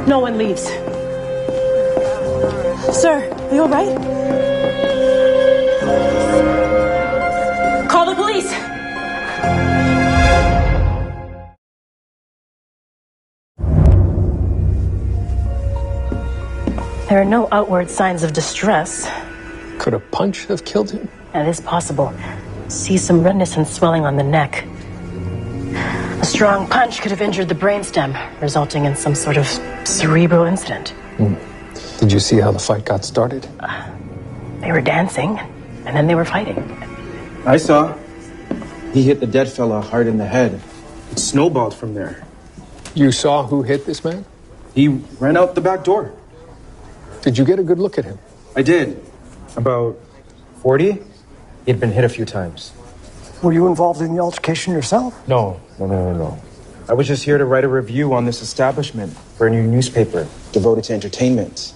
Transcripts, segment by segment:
No one leaves. Sir, are you all right? Call the police! There are no outward signs of distress. Could a punch have killed him? That is possible. See some redness and swelling on the neck. A strong punch could have injured the brainstem, resulting in some sort of cerebral incident. Did you see how the fight got started? They were dancing, and then they were fighting. I saw. He hit the dead fella hard in the head. It snowballed from there. You saw who hit this man? He ran out the back door. Did you get a good look at him? I did. About 40. He'd been hit a few times. Were you involved in the altercation yourself? No. I was just here to write a review on this establishment for a new newspaper devoted to entertainment.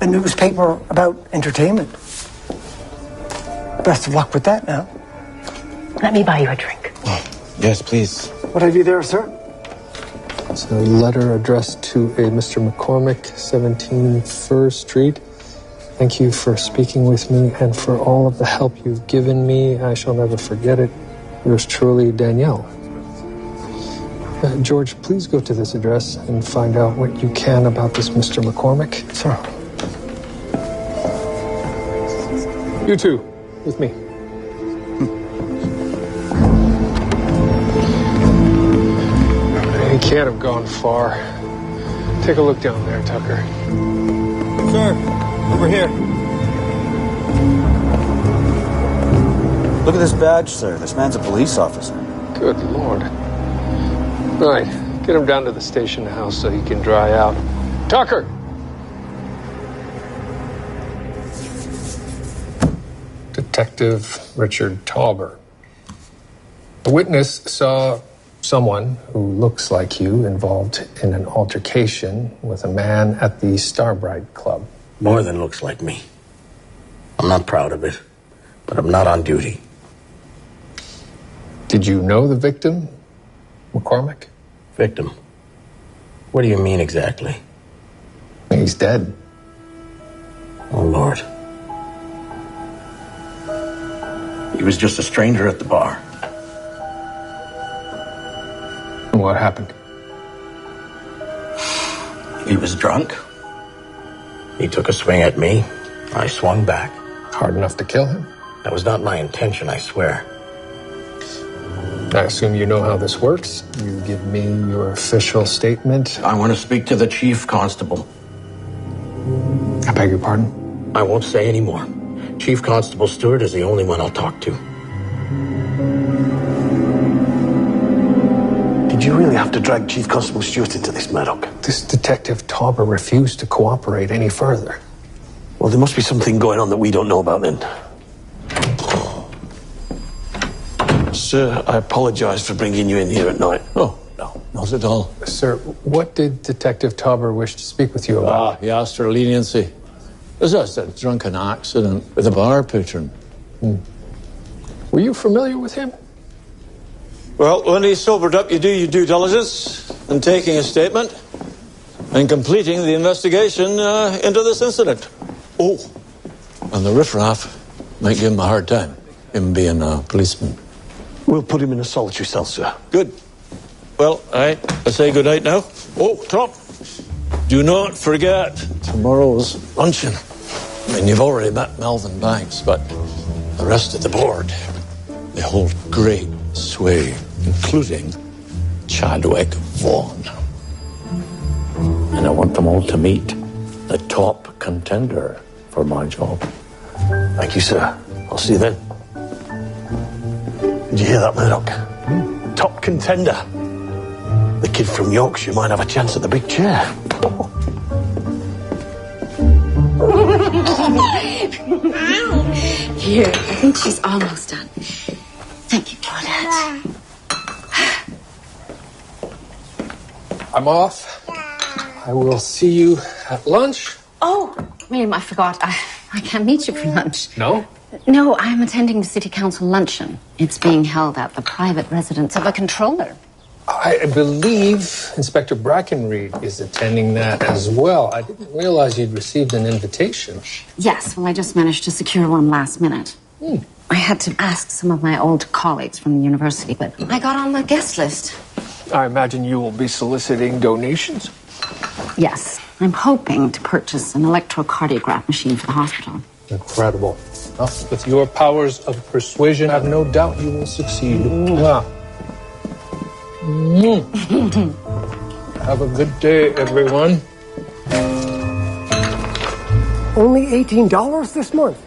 A newspaper about entertainment? Best of luck with that now. Let me buy you a drink. Yes, please. What have you there, sir? It's a letter addressed to a Mr. McCormick, 17 First Street. Thank you for speaking with me and for all of the help you've given me. I shall never forget it. Yours truly, Danielle. George, please go to this address and find out what you can about this Mr. McCormick. Sir. You too, with me. He can't have gone far. Take a look down there, Tucker. Sir, over here. Look at this badge, sir. This man's a police officer. Good Lord. Right, get him down to the station house so he can dry out. Tucker! Detective Richard Tauber. A witness saw someone who looks like you involved in an altercation with a man at the Starbright Club. More than looks like me. I'm not proud of it, but I'm not on duty. Did you know the victim, McCormick? Victim? What do you mean exactly? He's dead. Oh, Lord. He was just a stranger at the bar. And what happened? He was drunk. He took a swing at me. I swung back. Hard enough to kill him? That was not my intention, I swear. I assume you know how this works. You give me your official statement. I want to speak to the chief constable. I beg your pardon? I won't say any more. Chief Constable Stewart is the only one I'll talk to. Did you really have to drag Chief Constable Stewart into this, Murdoch? This Detective Tauber refused to cooperate any further. Well, there must be something going on that we don't know about then. Sir, I apologize for bringing you in here at night. Oh, no, not at all. Sir, what did Detective Tauber wish to speak with you about? He asked for leniency. This was a drunken accident with a bar patron. Were you familiar with him? Well, when he's sobered up, you do your due diligence in taking a statement and completing the investigation into this incident. Oh, and the riffraff might give him a hard time, him being a policeman. We'll put him in a solitary cell, sir. Good. Well, I say good night now. Oh, Tom, do not forget tomorrow's luncheon. I mean, you've already met Melvin Banks, but the rest of the board, they hold great sway, including Chadwick Vaughan. And I want them all to meet the top contender for my job. Thank you, sir. I'll see you then. Did you hear that, Murdoch? Top contender. The kid from Yorkshire might have a chance at the big chair. Here, I think she's almost done. Thank you, Claudette. I'm off. I will see you at lunch. Oh, William, I forgot. I can't meet you for lunch. No? No, I'm attending the City Council luncheon. It's being held at the private residence of a controller. I believe Inspector Brackenreed is attending that as well. I didn't realize you'd received an invitation. Yes, well, I just managed to secure one last minute. I had to ask some of my old colleagues from the university, but I got on the guest list. I imagine you will be soliciting donations? Yes, I'm hoping to purchase an electrocardiograph machine for the hospital. Incredible. Well, with your powers of persuasion, I have no doubt you will succeed. Wow. Have a good day, everyone. Only $18 this month?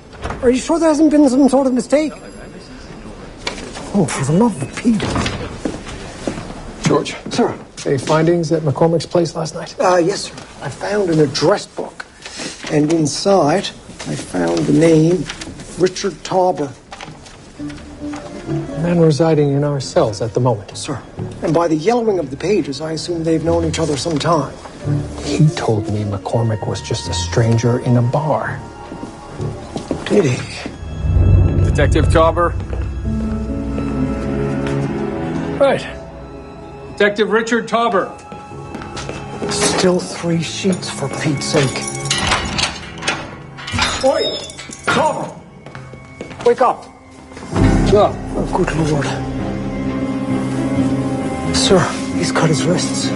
Are you sure there hasn't been some sort of mistake? Oh, for the love of Pete. George. Sir. Any findings at McCormick's place last night? Yes, sir. I found an address book. And inside, I found the name Richard Tauber. Man residing in our cells at the moment. Sir. And by the yellowing of the pages, I assume they've known each other some time. He told me McCormick was just a stranger in a bar. Did he? Detective Tauber. Right. Detective Richard Tauber. Still 3 sheets, for Pete's sake. Oi! Tauber! Wake up! Yeah. Oh, good Lord. Sir, he's cut his wrists.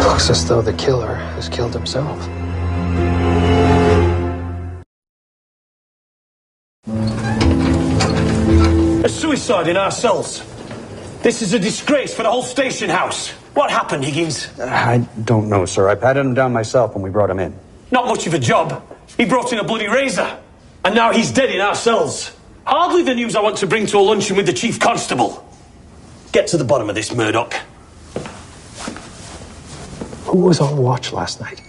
Looks as though the killer has killed himself. A suicide in our cells. This is a disgrace for the whole station house. What happened, Higgins? I don't know, sir. I patted him down myself when we brought him in. Not much of a job. He brought in a bloody razor. And now he's dead in our cells. Hardly the news I want to bring to a luncheon with the chief constable. Get to the bottom of this, Murdoch. Who was on watch last night?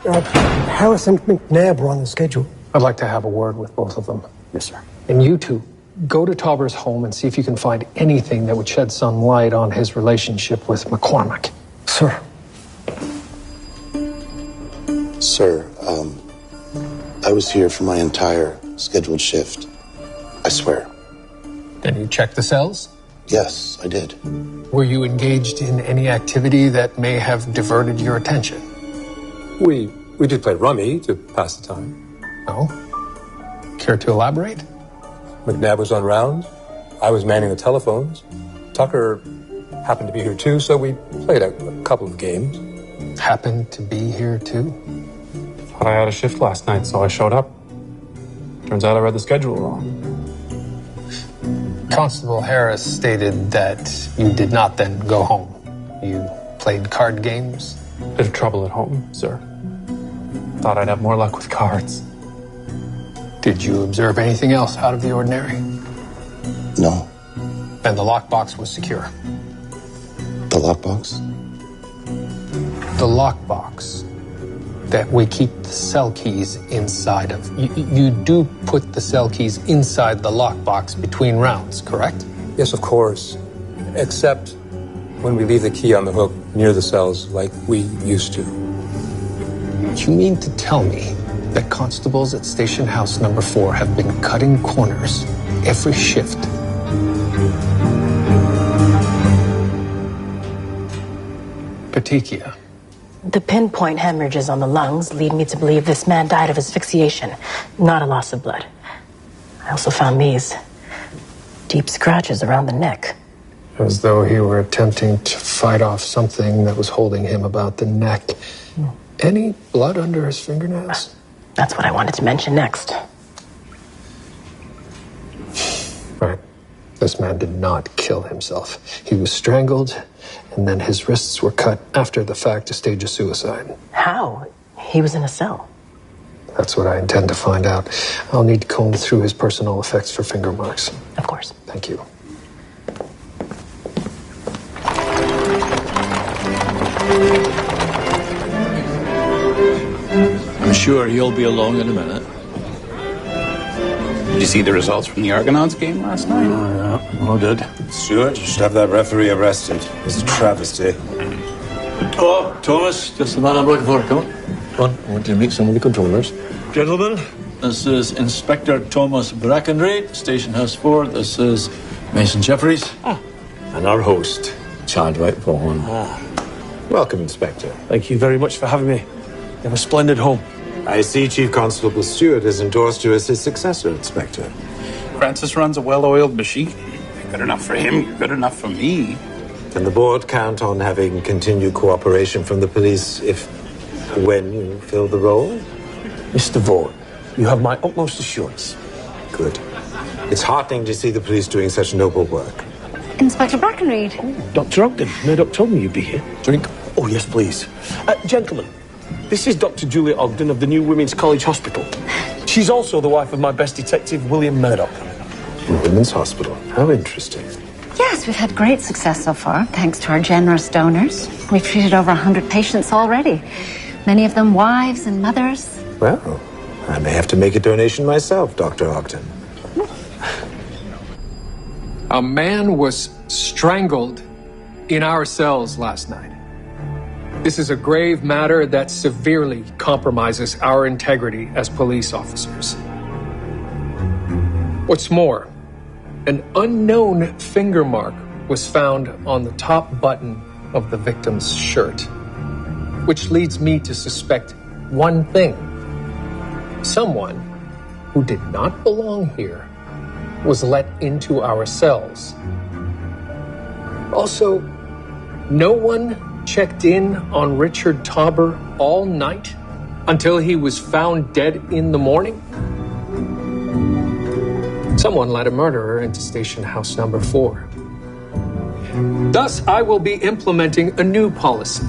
Harris and McNabb were on the schedule. I'd like to have a word with both of them. Yes, sir. And you two, go to Tauber's home and see if you can find anything that would shed some light on his relationship with McCormick. Sir. Sir, I was here for my entire scheduled shift. I swear. Then you checked the cells? Yes, I did. Were you engaged in any activity that may have diverted your attention? We did play rummy to pass the time. No? Care to elaborate? McNabb was on rounds. I was manning the telephones. Tucker happened to be here too, so we played a couple of games. Happened to be here too? Thought I had a shift last night, so I showed up. Turns out I read the schedule wrong. Constable Harris stated that you did not then go home. You played card games? Bit of trouble at home, sir. Thought I'd have more luck with cards. Did you observe anything else out of the ordinary? No. And the lockbox was secure? The lockbox? The lockbox that we keep the cell keys inside of. You do put the cell keys inside the lockbox between rounds, correct? Yes, of course. Except when we leave the key on the hook near the cells like we used to. You mean to tell me that constables at Station House number 4 have been cutting corners every shift? Petechia. The pinpoint hemorrhages on the lungs lead me to believe this man died of asphyxiation, not a loss of blood. I also found these deep scratches around the neck. As though he were attempting to fight off something that was holding him about the neck. Any blood under his fingernails? That's what I wanted to mention next. Right. This man did not kill himself. He was strangled, and then his wrists were cut after the fact to stage a suicide. How? He was in a cell. That's what I intend to find out. I'll need to comb through his personal effects for finger marks. Of course. Thank you. I'm sure he'll be along in a minute. Did you see the results from the Argonauts game last night? Oh, yeah. I did. Stuart, you should have that referee arrested. It's a travesty. Oh, Thomas, just the man I'm looking for. Come on. I want to meet some of the controllers. Gentlemen, This is Inspector Thomas Brackenreid, Station House 4. This is Mason Jeffries. And our host, Chadwick Vaughan. Welcome, Inspector. Thank you very much for having me. You have a splendid home. I see Chief Constable Stewart has endorsed you as his successor, Inspector. Francis runs a well-oiled machine. You're good enough for him, you're good enough for me. Can the board count on having continued cooperation from the police when you fill the role? Mr. Vaughan, you have my utmost assurance. Good. It's heartening to see the police doing such noble work. Inspector Brackenreid. Dr. Ogden, Murdoch told me you'd be here. Drink. Oh, yes, please. Gentlemen, this is Dr. Julia Ogden of the New Women's College Hospital. She's also the wife of my best detective, William Murdoch. Women's Hospital. How interesting. Yes, we've had great success so far, thanks to our generous donors. We've treated over 100 patients already, many of them wives and mothers. Well, I may have to make a donation myself, Dr. Ogden. A man was strangled in our cells last night. This is a grave matter that severely compromises our integrity as police officers. What's more, an unknown finger mark was found on the top button of the victim's shirt, which leads me to suspect one thing. Someone who did not belong here was let into our cells. Also, no one checked in on Richard Tauber all night until he was found dead in the morning. Someone let a murderer into Station House number 4. Thus, I will be implementing a new policy.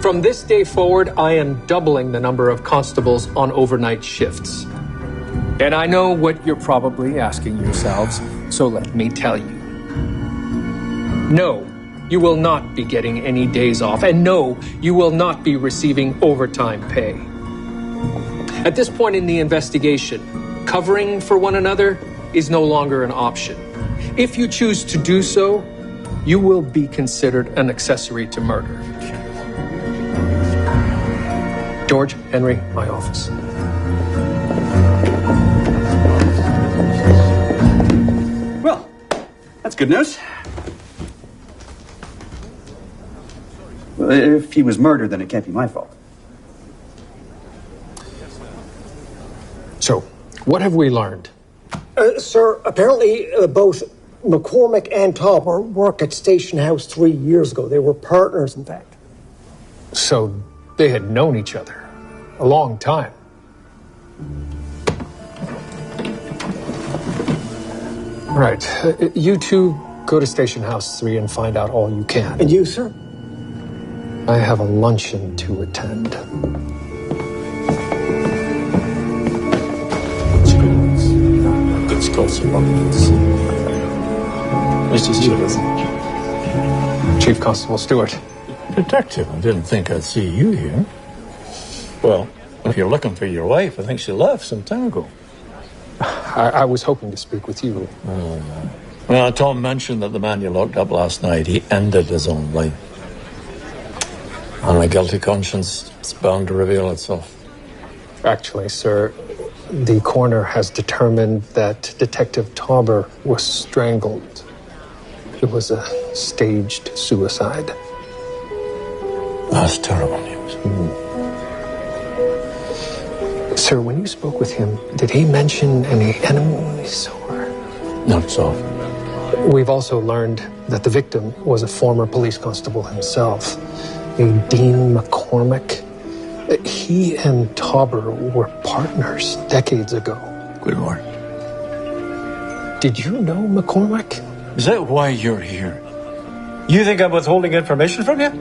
From this day forward, I am doubling the number of constables on overnight shifts. And I know what you're probably asking yourselves, so let me tell you. No, you will not be getting any days off, and no, you will not be receiving overtime pay. At this point in the investigation, covering for one another is no longer an option. If you choose to do so, you will be considered an accessory to murder. George, Henry, my office. Well, that's good news. Well, if he was murdered, then it can't be my fault. So, what have we learned? Sir, apparently both McCormick and Tauber worked at Station House 3 years ago. They were partners, in fact. So, they had known each other a long time. Right. You two go to Station House 3 and find out all you can. And you, sir? I have a luncheon to attend. Good Scots and Londons. Nice to see you. Chief Constable Stewart. Detective, I didn't think I'd see you here. Well, if you're looking for your wife, I think she left some time ago. I was hoping to speak with you. Well, Tom mentioned that the man you locked up last night, he ended his own life. And a guilty conscience is bound to reveal itself. Actually, sir, the coroner has determined that Detective Tauber was strangled. It was a staged suicide. That's terrible news. Sir, when you spoke with him, did he mention any enemies or... Not so. We've also learned that the victim was a former police constable himself, a Dean McCormick. He and Tauber were partners decades ago. Good Lord. Did you know McCormick? Is that why you're here? You think I'm withholding information from you?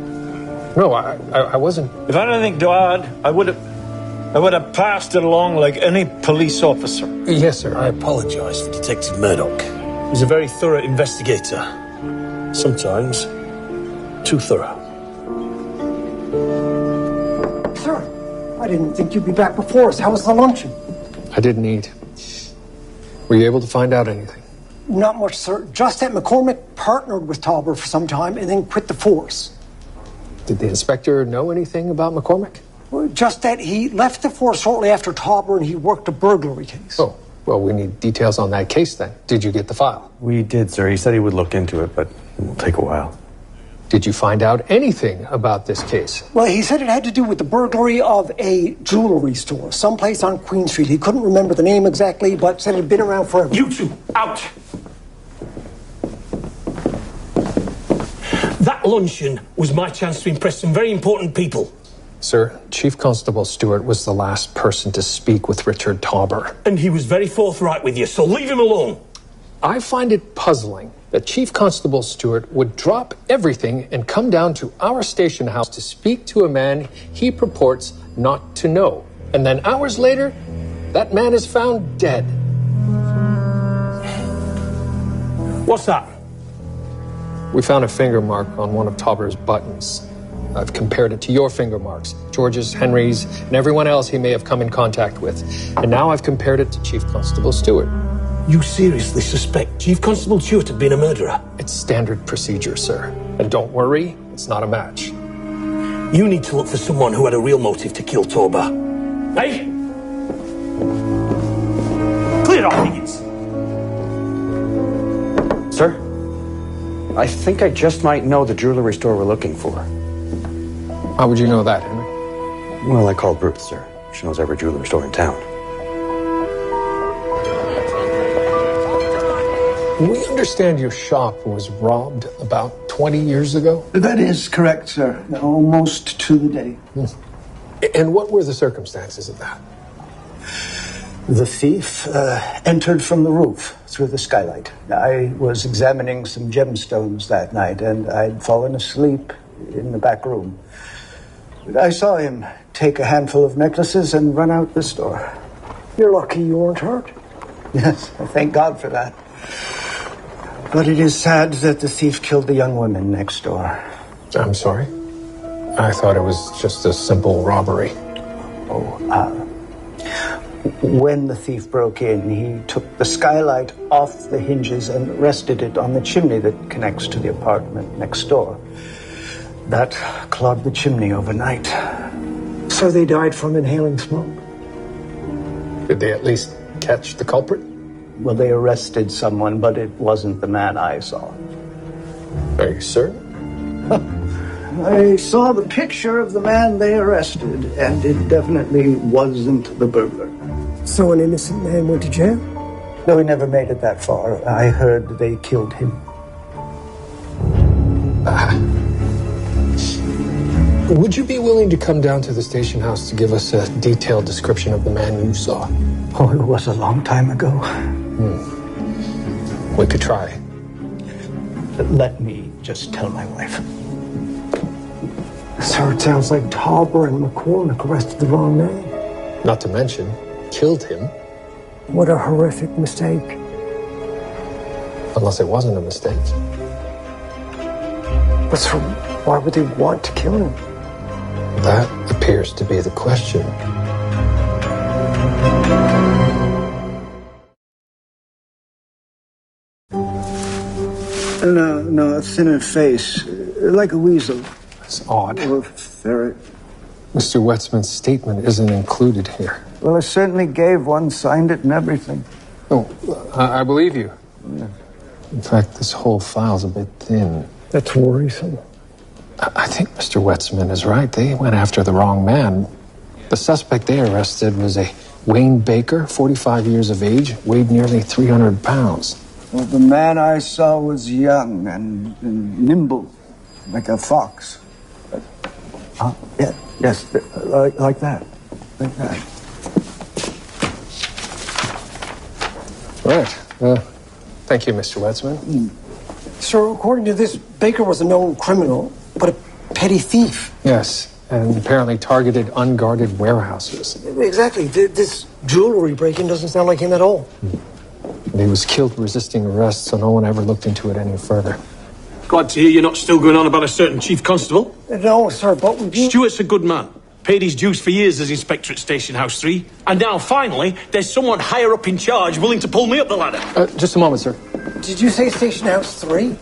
No, I wasn't. If I didn't think to add, I would have passed it along like any police officer. Yes, sir. I apologize for Detective Murdoch. He's a very thorough investigator. Sometimes too thorough. Sir, I didn't think you'd be back before us. How was the luncheon? I didn't eat. Were you able to find out anything? Not much, sir. Just that McCormick partnered with Tauber for some time and then quit the force. Did the inspector know anything about McCormick? Just that he left the force shortly after Tauber and he worked a burglary case. Oh, well, we need details on that case then. Did you get the file? We did, sir. He said he would look into it, but it will take a while. Did you find out anything about this case? Well, he said it had to do with the burglary of a jewelry store, someplace on Queen Street. He couldn't remember the name exactly, but said it had been around forever. You two, out! That luncheon was my chance to impress some very important people. Sir, Chief Constable Stewart was the last person to speak with Richard Tauber. And he was very forthright with you, so leave him alone. I find it puzzling that Chief Constable Stewart would drop everything and come down to our station house to speak to a man he purports not to know. And then hours later, that man is found dead. What's that? We found a finger mark on one of Tauber's buttons. I've compared it to your finger marks, George's, Henry's, and everyone else he may have come in contact with. And now I've compared it to Chief Constable Stewart. You seriously suspect Chief Constable Stewart of being a murderer? It's standard procedure, sir. And don't worry, it's not a match. You need to look for someone who had a real motive to kill Tauber. Hey? Clear off, Higgins. Sir? I think I just might know the jewelry store we're looking for. How would you know that, Henry? Well, I called Ruth, sir. She knows every jewelry store in town. We understand your shop was robbed about 20 years ago? That is correct, sir. Almost to the day. And what were the circumstances of that? The thief entered from the roof through the skylight. I was examining some gemstones that night, and I'd fallen asleep in the back room. I saw him take a handful of necklaces and run out the store. You're lucky you weren't hurt. Yes, thank God for that. But it is sad that the thief killed the young women next door. I'm sorry? I thought it was just a simple robbery. When the thief broke in, he took the skylight off the hinges and rested it on the chimney that connects to the apartment next door. That clogged the chimney overnight. So they died from inhaling smoke? Did they at least catch the culprit? Well, they arrested someone, but it wasn't the man I saw. Are you certain? I saw the picture of the man they arrested, and it definitely wasn't the burglar. So an innocent man went to jail? No, he never made it that far. I heard they killed him. Would you be willing to come down to the station house to give us a detailed description of the man you saw? Oh, it was a long time ago. We could try. Let me just tell my wife. Sir, it sounds like Tauber and McCormick arrested the wrong man. Not to mention, killed him. What a horrific mistake. Unless it wasn't a mistake. But sir, why would they want to kill him? That appears to be the question. No, a thinner face, like a weasel. That's odd. Or a ferret. Mr. Wetzman's statement isn't included here. Well, I certainly gave one, signed it and everything. Oh, I believe you. Yeah. In fact, this whole file's a bit thin. That's worrisome. I think Mr. Wetzman is right. They went after the wrong man. The suspect they arrested was a Wayne Baker, 45 years of age, weighed nearly 300 pounds. Well, the man I saw was young and nimble, like a fox. Yes, like that. Like that. Right. Thank you, Mr. Wetzman. Sir, according to this, Baker was a known criminal, but a petty thief. Yes, and apparently targeted unguarded warehouses. Exactly. This jewelry break-in doesn't sound like him at all. And he was killed resisting arrest, so no one ever looked into it any further. Glad to hear you're not still going on about a certain chief constable. No, sir, but we... Stewart's a good man. Paid his dues for years as inspector at Station House 3. And now, finally, there's someone higher up in charge willing to pull me up the ladder. Just a moment, sir. Did you say Station House 3?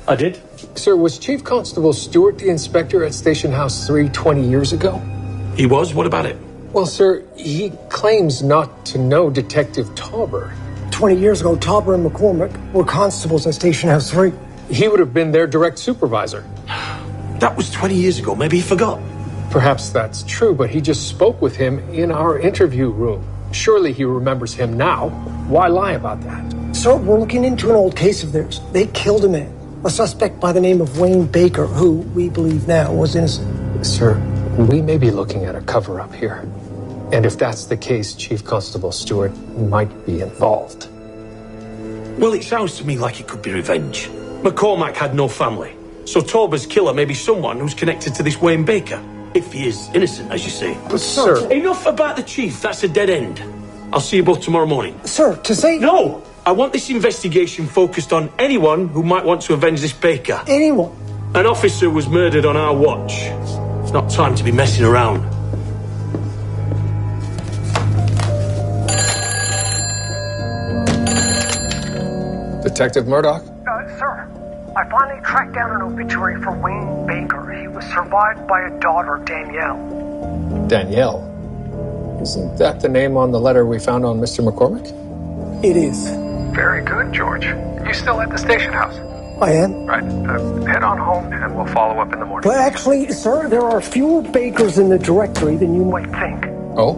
I did. Sir, was Chief Constable Stewart the inspector at Station House 3 20 years ago? He was? What about it? Well, sir, he claims not to know Detective Tauber. 20 years ago, Tauber and McCormick were constables at Station House 3. He would have been their direct supervisor. That was 20 years ago. Maybe he forgot. Perhaps that's true, but he just spoke with him in our interview room. Surely he remembers him now. Why lie about that? Sir, we're looking into an old case of theirs. They killed a man, a suspect by the name of Wayne Baker, who we believe now was innocent. Sir, we may be looking at a cover-up here. And if that's the case, Chief Constable Stewart might be involved. Well, it sounds to me like it could be revenge. McCormack had no family. So Tauber's killer may be someone who's connected to this Wayne Baker. If he is innocent, as you say. But, sir... Enough about the chief. That's a dead end. I'll see you both tomorrow morning. Sir, to say... No! I want this investigation focused on anyone who might want to avenge this Baker. Anyone? An officer was murdered on our watch. It's not time to be messing around. Detective Murdoch? Sir, I finally tracked down an obituary for Wayne Baker. He was survived by a daughter, Danielle. Danielle? Isn't that the name on the letter we found on Mr. McCormick? It is. Very good, George. You still at the station house? I am. Right. Head on home and we'll follow up in the morning. But actually, sir, there are fewer Bakers in the directory than you might think. Oh?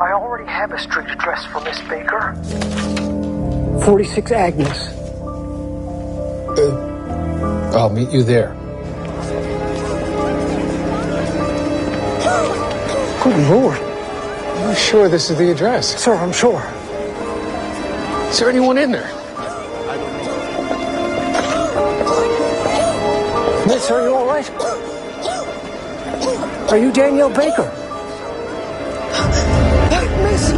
I already have a street address for Miss Baker. 46 Agnes. I'll meet you there. Good Lord. Are you sure this is the address? Sir, I'm sure. Is there anyone in there? Miss, are you all right? Are you Danielle Baker? Miss,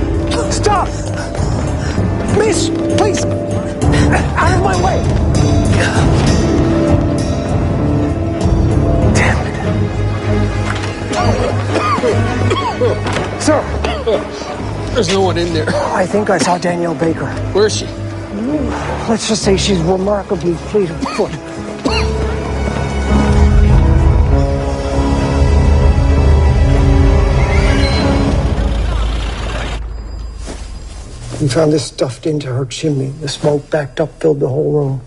stop! Miss, please! Out of my way! Damn it. Sir! There's no one in there. I think I saw Danielle Baker. Where is she? Let's just say she's remarkably fleet of foot. We found this stuffed into her chimney. The smoke backed up, filled the whole room.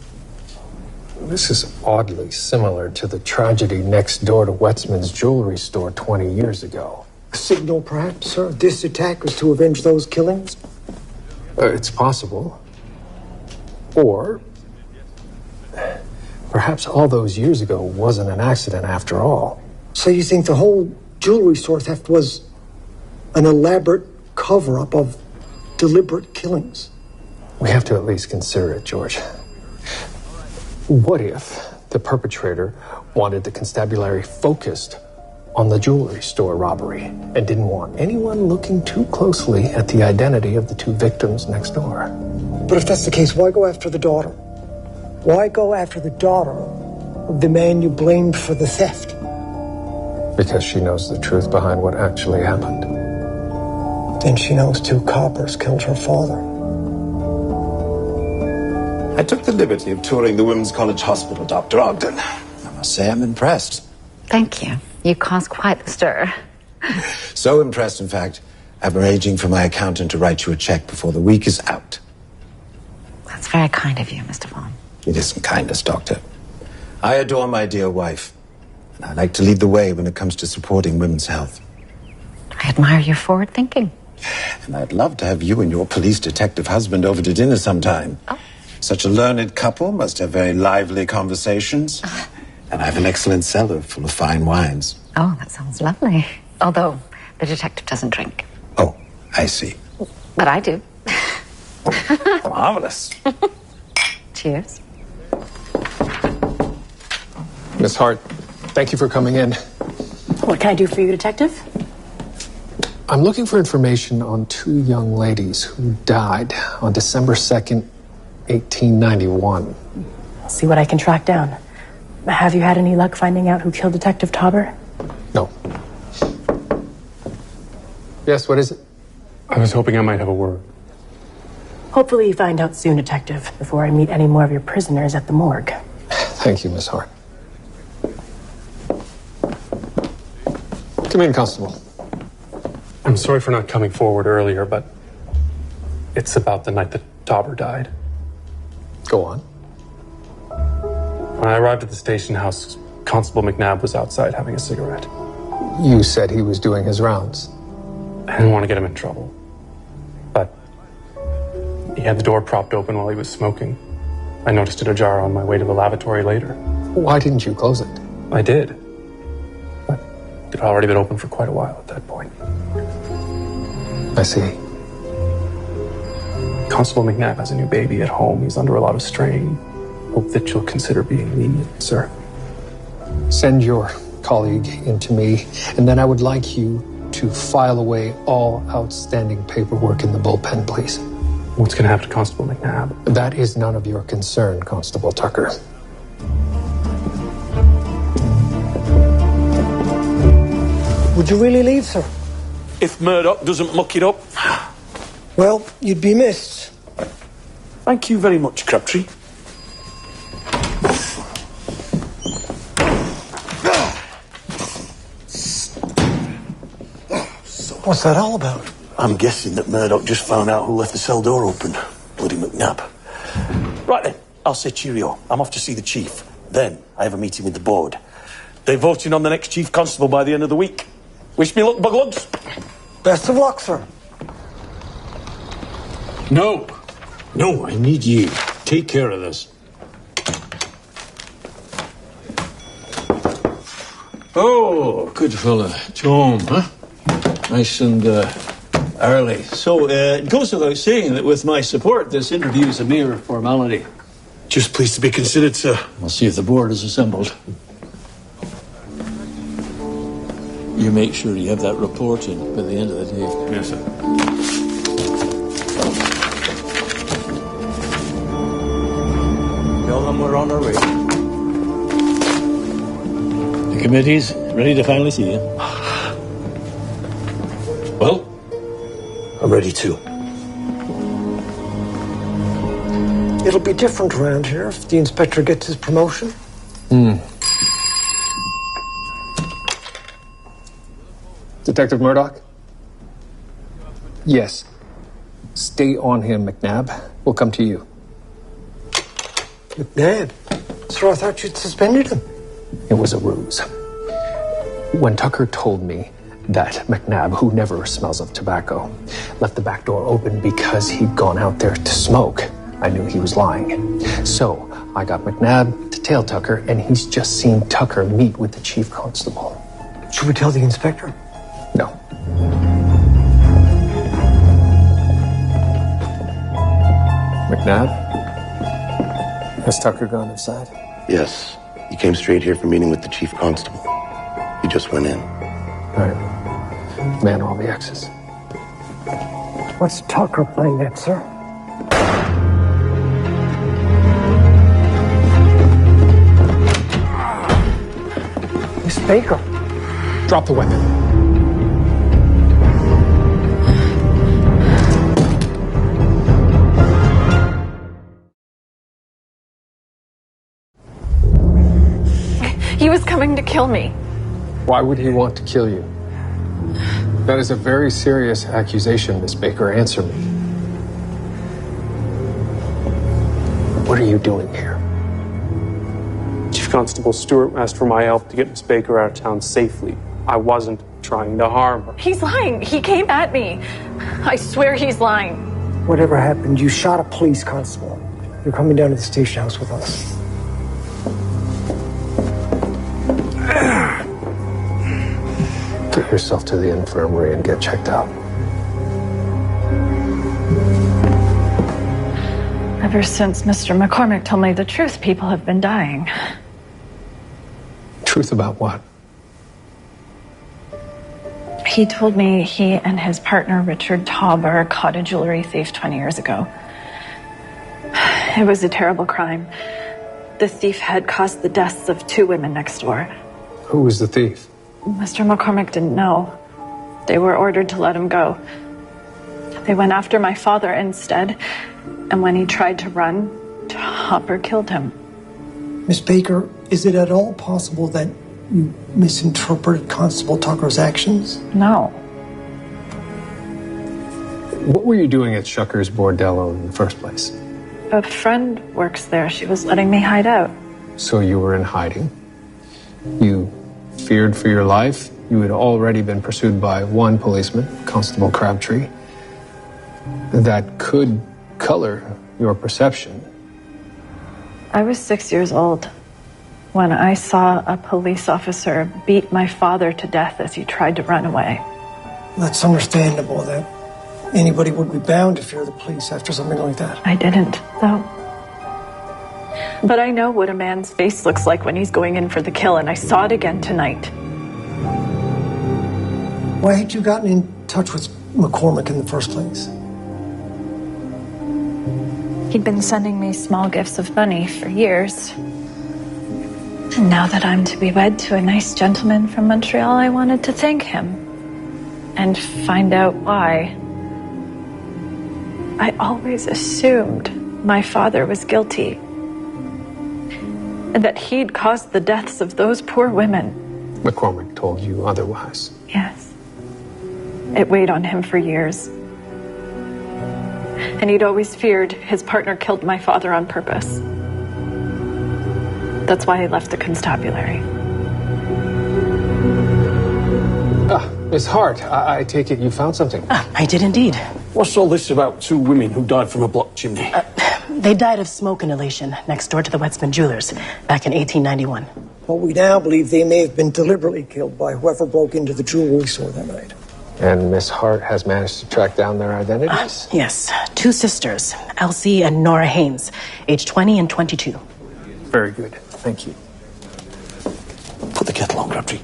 This is oddly similar to the tragedy next door to Wetzman's jewelry store 20 years ago. A signal, perhaps, sir? This attack was to avenge those killings? It's possible. Or perhaps all those years ago wasn't an accident after all. So you think the whole jewelry store theft was an elaborate cover-up of deliberate killings? We have to at least consider it, George. What if the perpetrator wanted the constabulary focused on the jewelry store robbery and didn't want anyone looking too closely at the identity of the two victims next door? But if that's the case, why go after the daughter? Why go after the daughter of the man you blamed for the theft? Because she knows the truth behind what actually happened. Then she knows two coppers killed her father. I took the liberty of touring the Women's College Hospital, Dr. Ogden. I must say I'm impressed. Thank you. You caused quite the stir. So impressed, in fact, I'm arranging for my accountant to write you a check before the week is out. That's very kind of you, Mr. Vaughn. It isn't kindness, Doctor. I adore my dear wife, and I like to lead the way when it comes to supporting women's health. I admire your forward thinking. And I'd love to have you and your police detective husband over to dinner sometime. Oh. Such a learned couple must have very lively conversations. And I have an excellent cellar full of fine wines. Oh, that sounds lovely. Although the detective doesn't drink. Oh, I see. But I do. Marvelous. Cheers. Miss Hart, thank you for coming in. What can I do for you, Detective? I'm looking for information on two young ladies who died on December 2nd, 1891. I'll see what I can track down. Have you had any luck finding out who killed Detective Tauber? No. Yes, what is it? I was hoping I might have a word. Hopefully you find out soon, Detective, before I meet any more of your prisoners at the morgue. Thank you, Miss Hart. Come in, Constable. I'm sorry for not coming forward earlier, but it's about the night that Tauber died. Go on. When I arrived at the station house, Constable McNabb was outside having a cigarette. You said he was doing his rounds. I didn't want to get him in trouble, but he had the door propped open while he was smoking. I noticed it ajar on my way to the lavatory later. Why didn't you close it? I did, but it had already been open for quite a while at that point. I see. Constable McNabb has a new baby at home. He's under a lot of strain. Hope that you'll consider being lenient, sir. Send your colleague in to me, and then I would like you to file away all outstanding paperwork in the bullpen, please. What's going to happen to Constable McNabb? That is none of your concern, Constable Tucker. Would you really leave, sir? If Murdoch doesn't muck it up. Well, you'd be missed. Thank you very much, Crabtree. What's that all about? I'm guessing that Murdoch just found out who left the cell door open. Bloody McNabb. Right then, I'll say cheerio. I'm off to see the chief. Then I have a meeting with the board. They're voting on the next chief constable by the end of the week. Wish me luck, buglugs. Best of luck, sir. No, I need you. Take care of this. Oh, good fella. Tom, huh? Nice and early. So, it goes without saying that with my support, this interview is a mere formality. Just pleased to be considered, sir. I'll see if the board is assembled. You make sure you have that report in by the end of the day. Yes, sir. Tell them we're on our way. The committee's ready to finally see you. Well, I'm ready too. It'll be different around here if the inspector gets his promotion. Detective Murdoch? Yes. Stay on him, McNabb. We'll come to you. McNabb? Sir, I thought you'd suspended him. It was a ruse. When Tucker told me that McNabb, who never smells of tobacco, left the back door open because he'd gone out there to smoke, I knew he was lying. So I got McNabb to tail Tucker, and he's just seen Tucker meet with the chief constable. Should we tell the inspector? No. McNabb? Has Tucker gone inside? Yes. He came straight here for meeting with the chief constable. He just went in. All right. Man all the X's. What's Tucker playing at, sir? Miss Baker. Drop the weapon. He was coming to kill me. Why would he want to kill you? That is a very serious accusation, Miss Baker. Answer me. What are you doing here? Chief Constable Stewart asked for my help to get Miss Baker out of town safely. I wasn't trying to harm her. He's lying. He came at me. I swear he's lying. Whatever happened, you shot a police constable. You're coming down to the station house with us. Get yourself to the infirmary and get checked out. Ever since Mr. McCormick told me the truth, people have been dying. Truth about what? He told me he and his partner, Richard Tauber, caught a jewelry thief 20 years ago. It was a terrible crime. The thief had caused the deaths of 2 women next door. Who was the thief? Mr. McCormick didn't know. They were ordered to let him go. They went after my father instead, and when he tried to run, Tauber killed him. Miss Baker, is it at all possible that you misinterpreted Constable Tucker's actions? No. What were you doing at Shucker's Bordello in the first place? A friend works there. She was letting me hide out. So you were in hiding. You feared for your life. You had already been pursued by one policeman, Constable Crabtree. That could color your perception. I was 6 years old when I saw a police officer beat my father to death as he tried to run away. That's understandable that anybody would be bound to fear the police after something like that. I didn't, though. But I know what a man's face looks like when he's going in for the kill, and I saw it again tonight. Why had you gotten in touch with McCormick in the first place? He'd been sending me small gifts of money for years. And now that I'm to be wed to a nice gentleman from Montreal, I wanted to thank him and find out why. I always assumed my father was guilty and that he'd caused the deaths of those poor women. McCormick told you otherwise. Yes. It weighed on him for years. And he'd always feared his partner killed my father on purpose. That's why he left the constabulary. Miss Hart, I take it you found something. I did indeed. What's all this about two women who died from a blocked chimney? They died of smoke inhalation next door to the Wetzman Jewelers back in 1891. Well, we now believe they may have been deliberately killed by whoever broke into the jewelry store that night. And Miss Hart has managed to track down their identities? Yes, two sisters, Elsie and Nora Haynes, aged 20 and 22. Very good. Thank you. Put the kettle on, Crabtree.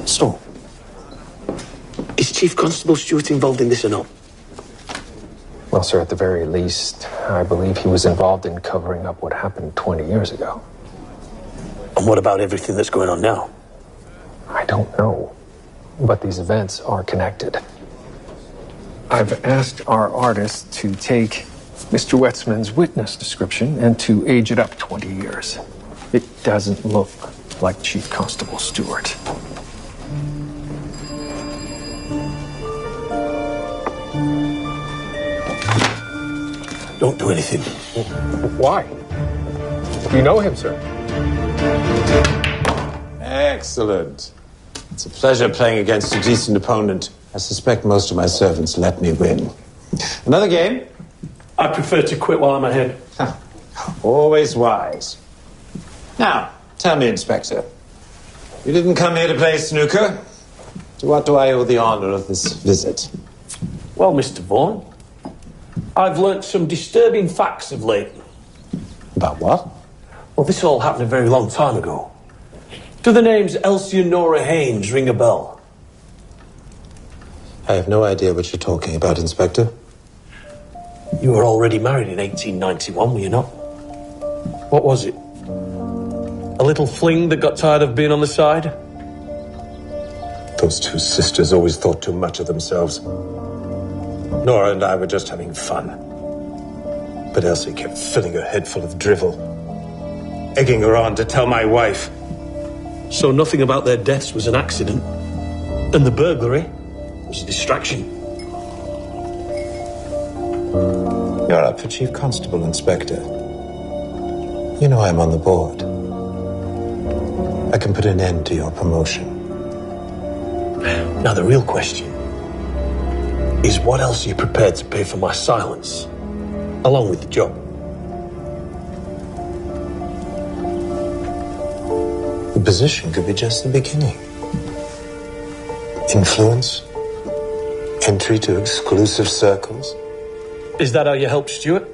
So, is Chief Constable Stewart involved in this or not? Well, sir, at the very least, I believe he was involved in covering up what happened 20 years ago. And what about everything that's going on now? I don't know, but these events are connected. I've asked our artist to take Mr. Wetzman's witness description and to age it up 20 years. It doesn't look like Chief Constable Stewart. Don't do anything. Why? You know him, sir. Excellent. It's a pleasure playing against a decent opponent. I suspect most of my servants let me win. Another game? I prefer to quit while I'm ahead. Always wise. Now, tell me, Inspector. You didn't come here to play snooker. To what do I owe the honor of this visit? Well, Mr. Vaughan, I've learnt some disturbing facts of late. About what? Well, this all happened a very long time ago. Do the names Elsie and Nora Haynes ring a bell? I have no idea what you're talking about, Inspector. You were already married in 1891, were you not? What was it? A little fling that got tired of being on the side? Those two sisters always thought too much of themselves. Nora and I were just having fun. But Elsie kept filling her head full of drivel, egging her on to tell my wife. So nothing about their deaths was an accident, and the burglary was a distraction. You're up for Chief Constable, Inspector. You know I'm on the board. I can put an end to your promotion. Now the real question is, what else are you prepared to pay for my silence, along with the job? The position could be just the beginning. Influence, entry to exclusive circles. Is that how you helped Stewart?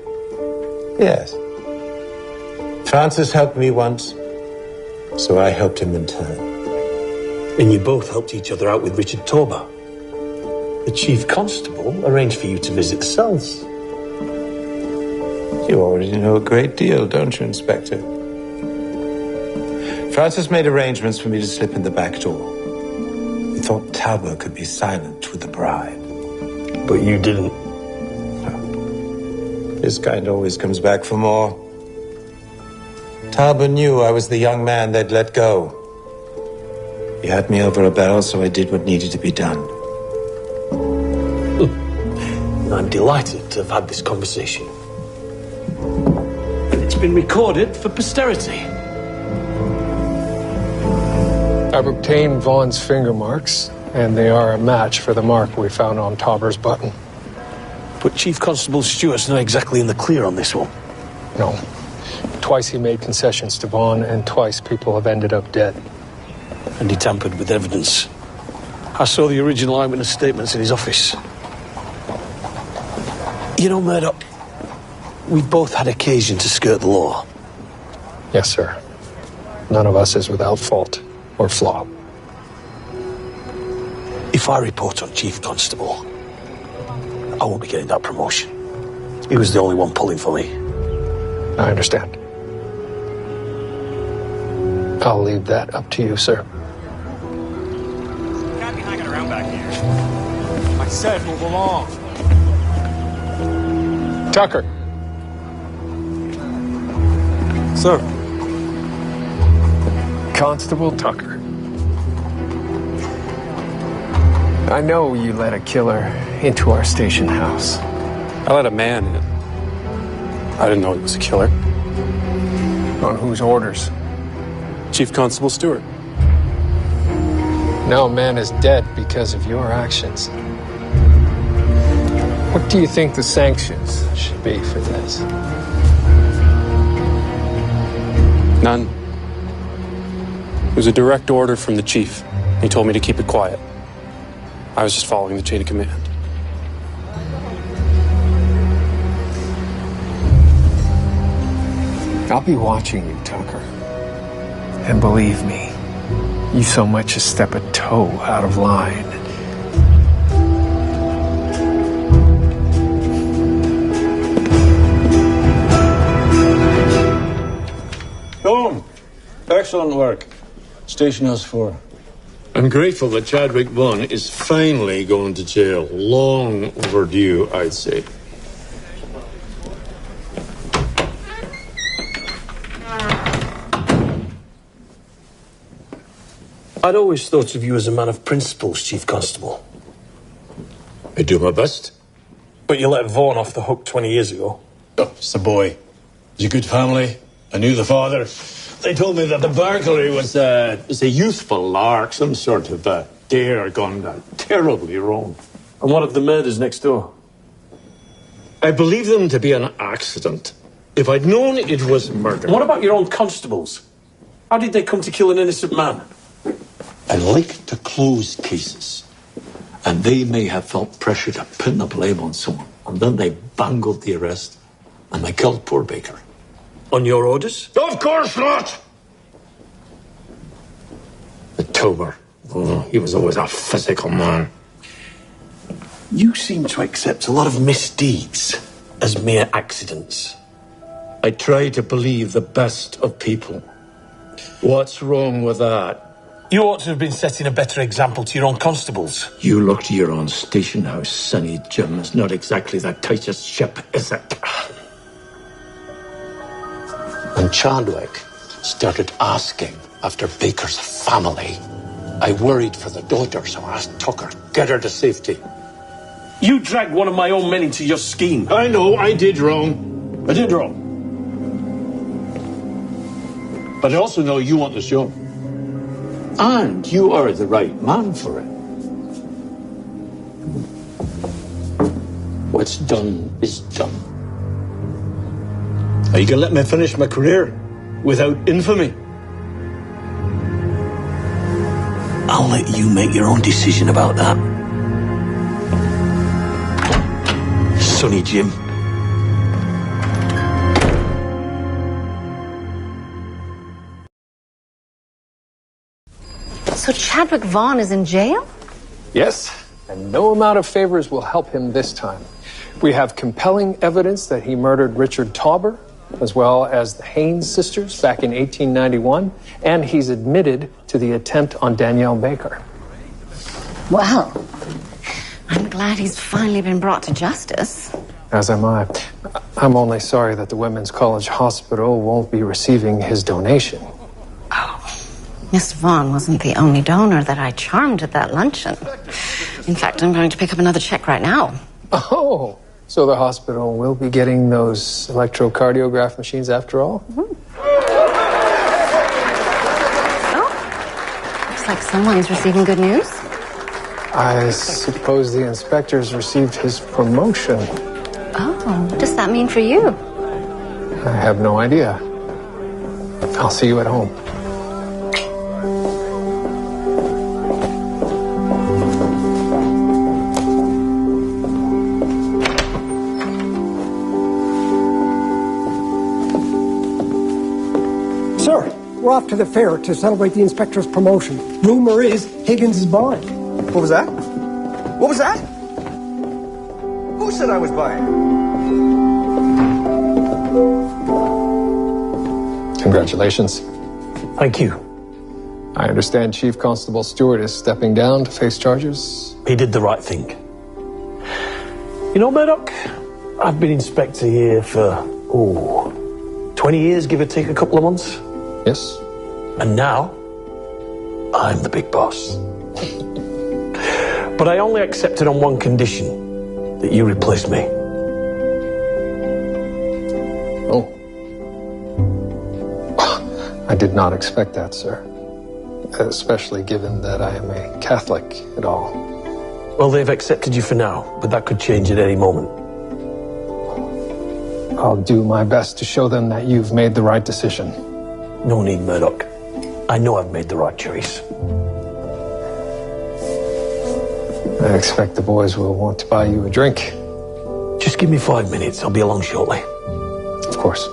Yes. Francis helped me once, so I helped him in turn. And you both helped each other out with Richard Torber. The Chief Constable arranged for you to visit the cells. You already know a great deal, don't you, Inspector? Francis made arrangements for me to slip in the back door. He thought Talbot could be silent with the bride. But you didn't. This kind always comes back for more. Talbot knew I was the young man they'd let go. He had me over a barrel, so I did what needed to be done. And I'm delighted to have had this conversation. And it's been recorded for posterity. I've obtained Vaughn's finger marks, and they are a match for the mark we found on Tauber's button. But Chief Constable Stewart's not exactly in the clear on this one. No. Twice he made concessions to Vaughn, and twice people have ended up dead. And he tampered with evidence. I saw the original eyewitness statements in his office. You know, Murdoch, we've both had occasion to skirt the law. Yes, sir. None of us is without fault or flaw. If I report on Chief Constable, I won't be getting that promotion. He was the only one pulling for me. I understand. I'll leave that up to you, sir. Can't be hanging around back here. I said move along. Tucker. Sir. Constable Tucker. I know you let a killer into our station house. I let a man in. I didn't know he was a killer. On whose orders? Chief Constable Stewart. Now a man is dead because of your actions. What do you think the sanctions should be for this? None. It was a direct order from the chief. He told me to keep it quiet. I was just following the chain of command. I'll be watching you, Tucker. And believe me, you so much as step a toe out of line. Boom! Excellent work. Station House 4. I'm grateful that Chadwick Vaughn is finally going to jail. Long overdue, I'd say. I'd always thought of you as a man of principles, Chief Constable. I do my best. But you let Vaughn off the hook 20 years ago. Oh, it's the boy. He's a good family. I knew the father. They told me that the burglary was a youthful lark, some sort of dare gone terribly wrong. And what of the murders next door? I believe them to be an accident. If I'd known it was murder. And what about your own constables? How did they come to kill an innocent man? I like to close cases. And they may have felt pressure to pin the blame on someone. And then they bungled the arrest. And they killed poor Baker. On your orders? Of course not! The Tober. Oh, he was always a physical man. You seem to accept a lot of misdeeds as mere accidents. I try to believe the best of people. What's wrong with that? You ought to have been setting a better example to your own constables. You look to your own station house, Sonny Jim. It's not exactly the tightest ship, is it? When Chadwick started asking after Baker's family, I worried for the daughter, so I asked Tucker, get her to safety. You dragged one of my own men into your scheme. I know, I did wrong. I did wrong. But I also know you want this job. And you are the right man for it. What's done is done. Are you going to let me finish my career without infamy? I'll let you make your own decision about that. Sonny Jim. So Chadwick Vaughn is in jail? Yes, and no amount of favors will help him this time. We have compelling evidence that he murdered Richard Tauber, as well as the Haynes sisters back in 1891, and he's admitted to the attempt on Danielle Baker. Well, I'm glad he's finally been brought to justice. As am I. I'm only sorry that the Women's College Hospital won't be receiving his donation. Mr. Vaughn wasn't the only donor that I charmed at that luncheon. In fact, I'm going to pick up another check right now. Oh, so the hospital will be getting those electrocardiograph machines after all? Looks like someone's receiving good news. I suppose the inspector's received his promotion. Oh, what does that mean for you? I have no idea. I'll see you at home. Sir, we're off to the fair to celebrate the inspector's promotion. Rumor is Higgins is buying. What was that? What was that? Who said I was buying? Congratulations. Thank you. I understand Chief Constable Stewart is stepping down to face charges. He did the right thing. You know, Murdoch, I've been inspector here for, 20 years, give or take a couple of months. Yes. And now, I'm the big boss. But I only accepted on one condition, that you replace me. Oh. I did not expect that, sir. Especially given that I am a Catholic at all. Well, they've accepted you for now, but that could change at any moment. I'll do my best to show them that you've made the right decision. No need, Murdoch. I know I've made the right choice. I expect the boys will want to buy you a drink. Just give me 5 minutes. I'll be along shortly. Of course.